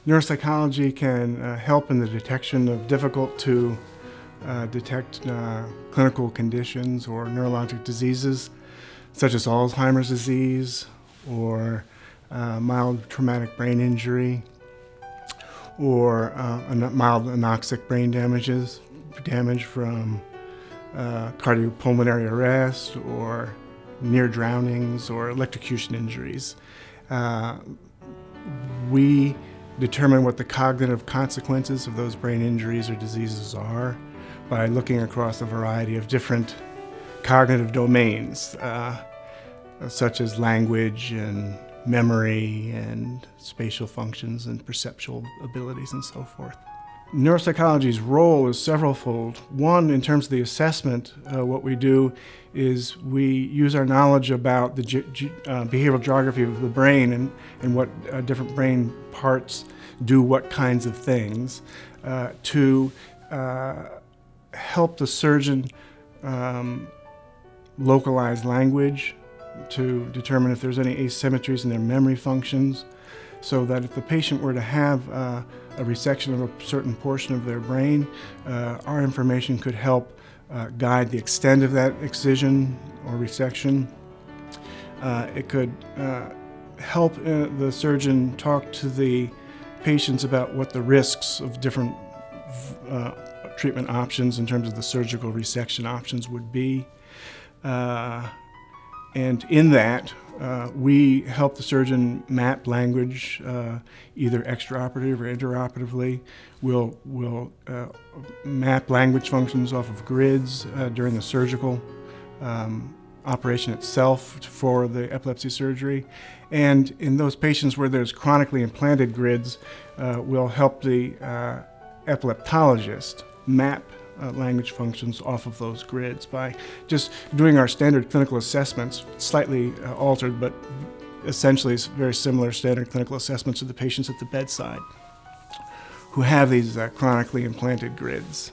Neuropsychology can help in the detection of difficult to detect clinical conditions or neurologic diseases, such as Alzheimer's disease or mild traumatic brain injury or mild anoxic brain damage from cardiopulmonary arrest or near drownings or electrocution injuries. We determine what the cognitive consequences of those brain injuries or diseases are by looking across a variety of different cognitive domains, such as language and memory and spatial functions and perceptual abilities and so forth. Neuropsychology's role is severalfold. One, in terms of the assessment, what we do is we use our knowledge about the behavioral geography of the brain and what different brain parts do what kinds of things to help the surgeon localize language, to determine if there's any asymmetries in their memory functions, so that if the patient were to have a resection of a certain portion of their brain, our information could help guide the extent of that excision or resection. It could help the surgeon talk to the patients about what the risks of different treatment options in terms of the surgical resection options would be. And in that, we help the surgeon map language, either extraoperative or intraoperatively. We'll map language functions off of grids during the surgical operation itself for the epilepsy surgery. And in those patients where there's chronically implanted grids, we'll help the epileptologist map language functions off of those grids by just doing our standard clinical assessments, slightly altered, but essentially it's very similar standard clinical assessments of the patients at the bedside who have these chronically implanted grids.